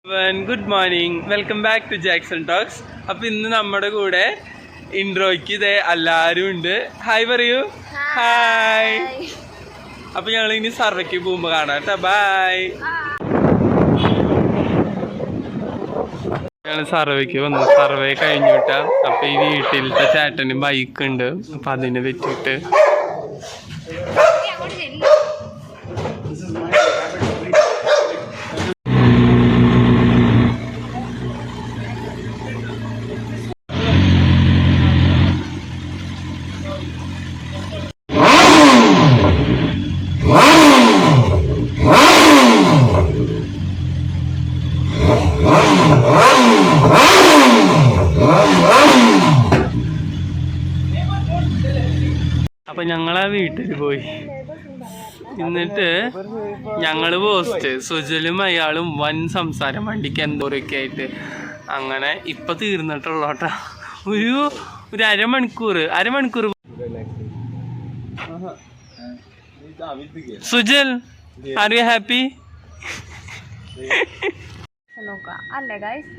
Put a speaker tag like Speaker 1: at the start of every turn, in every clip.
Speaker 1: Good morning, welcome back to Jackson talks. അപ്പൊ ഇന്ന് നമ്മുടെ കൂടെ ഇൻട്രോയ്ക്ക് ഇതേ എല്ലാരും ഉണ്ട്. ഹായ് പറയൂ. ഹായ്. അപ്പൊ ഞങ്ങൾ ഇനി സർവേക്ക് പോകുമ്പോ കാണാം കേട്ടോ. ബായ്. ഞങ്ങൾ സർവേക്ക് വന്നു. സർവേ കഴിഞ്ഞു കിട്ടാ. അപ്പൊ ഈ വീട്ടിലത്തെ ചേട്ടന് ബൈക്ക് ഉണ്ട്. അപ്പൊ അതിനെ പറ്റിയിട്ട് അപ്പൊ ഞങ്ങളാ വീട്ടിൽ പോയി. എന്നിട്ട് ഞങ്ങള് പോസ്റ്റ് സുജലും അയാളും വൻ സംസാരം വണ്ടിക്ക് എന്തോരൊക്കെ ആയിട്ട് അങ്ങനെ ഇപ്പൊ തീർന്നിട്ടുള്ളോട്ടാ. ഒരു അരമണിക്കൂർ സുജൽ, ആർ യു ഹാപ്പി?
Speaker 2: അല്ലേ ഗൈസ്,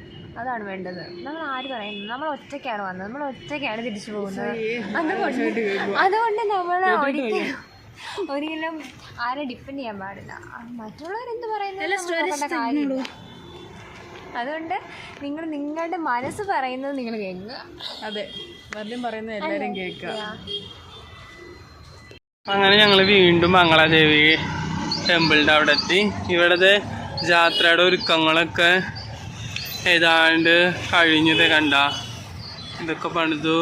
Speaker 2: അതാണ് വേണ്ടത്. നമ്മൾ ആര് പറയുന്നു, നമ്മൾ ഒറ്റയ്ക്കാണ് വന്നത്, നമ്മൾ ഒറ്റയ്ക്കാണ് തിരിച്ചു പോകുന്നത്. അതുകൊണ്ട് നമ്മൾ ഒരിക്കലും ആരെ ഡിപ്പെൻഡ് ചെയ്യാൻ പാടില്ല. മറ്റുള്ളവരെന്ത് പറയുന്നത് കാര്യമില്ല. അതുകൊണ്ട് നിങ്ങൾ നിങ്ങളുടെ മനസ്സ് പറയുന്നത് നിങ്ങൾ കേൾക്കുക.
Speaker 3: അതെ, വെറുതെ പറയുന്നത് എല്ലാവരും കേൾക്കുക.
Speaker 1: അങ്ങനെ ഞങ്ങള് വീണ്ടും മംഗളാദേവി ടെമ്പിളിന്റെ അവിടെ എത്തി. ഇവിടത്തെ ജാത്രയുടെ ഒരുക്കങ്ങളൊക്കെ ഏതാണ്ട് കഴിഞ്ഞത് കണ്ട. ഇതൊക്കെ പണിതു,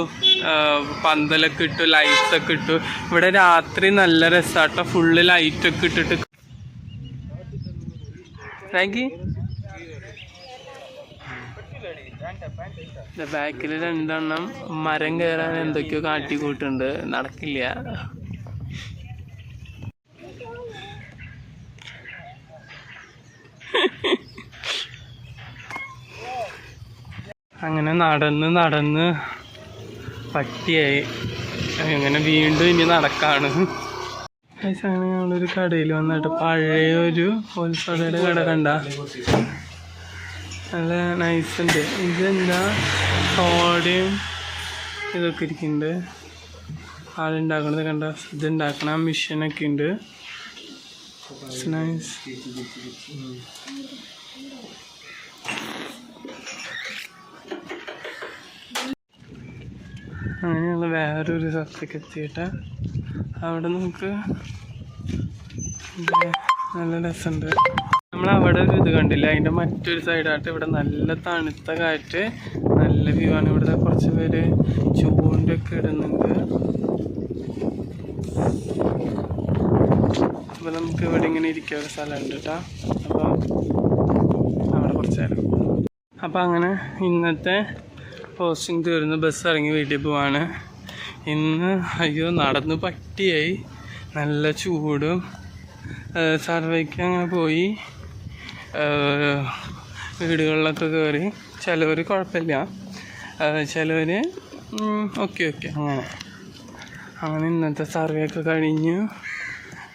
Speaker 1: പന്തലൊക്കെ ഇട്ടു, ലൈറ്റ്സൊക്കെ ഇട്ടു. ഇവിടെ രാത്രി നല്ല രസാട്ടോ, ഫുള്ള് ലൈറ്റൊക്കെ ഇട്ടിട്ട്. ബാക്കിൽ രണ്ടെണ്ണം മരം കയറാൻ എന്തൊക്കെയോ കാട്ടിക്കൂട്ടുണ്ട്, നടക്കില്ല. അങ്ങനെ നടന്ന് പട്ടിയായി. അങ്ങനെ വീണ്ടും ഇനി നടക്കാണ്. അങ്ങനെ ഞങ്ങളൊരു കടയിൽ വന്നിട്ട് പഴയൊരു ഹോൾസെയിലറുടെ കട കണ്ട, നല്ല നൈസ് ഉണ്ട്. ഇതെന്താ സോഡയും ഇതൊക്കെ ഇരിക്കുന്നുണ്ട്. ആളുണ്ടാക്കണത് കണ്ട, ഇതുണ്ടാക്കണ മെഷീനൊക്കെ ഉണ്ട്. നൈസ്. അങ്ങനെയുള്ള വേറൊരു സ്ഥലത്തേക്ക് എത്തിയിട്ട് അവിടെ നമുക്ക് നല്ല രസമുണ്ട്. നമ്മളവിടെ ഒരു ഇത് കണ്ടില്ല, അതിൻ്റെ മറ്റൊരു സൈഡായിട്ട് ഇവിടെ നല്ല തണുത്ത കാറ്റ്, നല്ല വ്യൂ ആണ്. ഇവിടുത്തെ കുറച്ച് പേര് ചൂണ്ടൊക്കെ ഇടുന്നുണ്ട്. അപ്പോൾ നമുക്ക് ഇവിടെ ഇങ്ങനെ ഇരിക്കുക ഒരു സ്ഥലമുണ്ട് കേട്ടോ. അപ്പോൾ അവിടെ കുറച്ച് നേരം. അപ്പോൾ അങ്ങനെ ഇന്നത്തെ പോസ്റ്റിംഗ് തീർന്ന് ബസ് ഇറങ്ങി വീട്ടിൽ പോവാണ്. ഇന്ന് അയ്യോ നടന്ന് പട്ടിയായി, നല്ല ചൂടും. സർവേക്ക് അങ്ങനെ പോയി, വീടുകളിലൊക്കെ കയറി. ചിലവർ കുഴപ്പമില്ല, ചിലവർ ഓക്കെ അങ്ങനെ ഇന്നത്തെ സർവേ ഒക്കെ കഴിഞ്ഞു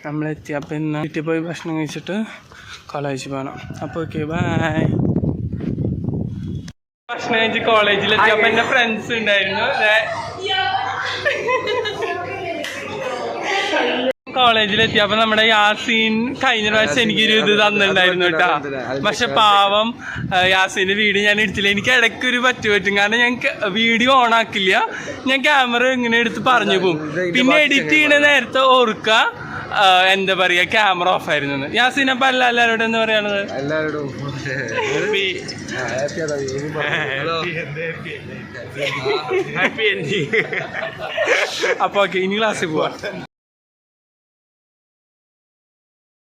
Speaker 1: നമ്മളെത്തി. അപ്പോൾ ഇന്ന് വീട്ടിൽ പോയി ഭക്ഷണം കഴിച്ചിട്ട് കോളേജിൽ പോകണം. അപ്പോൾ ഓക്കെ, ബൈ. ഭക്ഷണം കഴിച്ച് കോളേജിലെത്തി. അപ്പം എൻ്റെ ഫ്രണ്ട്സ് ഉണ്ടായിരുന്നു. കോളേജിലെത്തി. അപ്പം നമ്മുടെ യാസീൻ കഴിഞ്ഞ പ്രാവശ്യം എനിക്കൊരു ഇത് തന്നിട്ടുണ്ടായിരുന്നു കേട്ടോ. പക്ഷെ പാവം യാസീൻ്റെ വീഡിയോ ഞാൻ എടുത്തില്ല. എനിക്ക് ഇടയ്ക്കൊരു പറ്റും, കാരണം ഞാൻ വീഡിയോ ഓൺ ആക്കില്ല. ഞാൻ ക്യാമറ ഇങ്ങനെ എടുത്ത് പറഞ്ഞു പോകും. പിന്നെ എഡിറ്റ് ചെയ്യണ നേരത്തെ ഓർക്കുക, എന്താ പറയുക, ക്യാമറ ഓഫ് ആയിരുന്നു. യാസീൻ അപ്പം എല്ലാവരോടും എന്താ പറയണത്? അപ്പൊ ഓക്കെ, ഇനി ക്ലാസ്സിൽ പോവാം.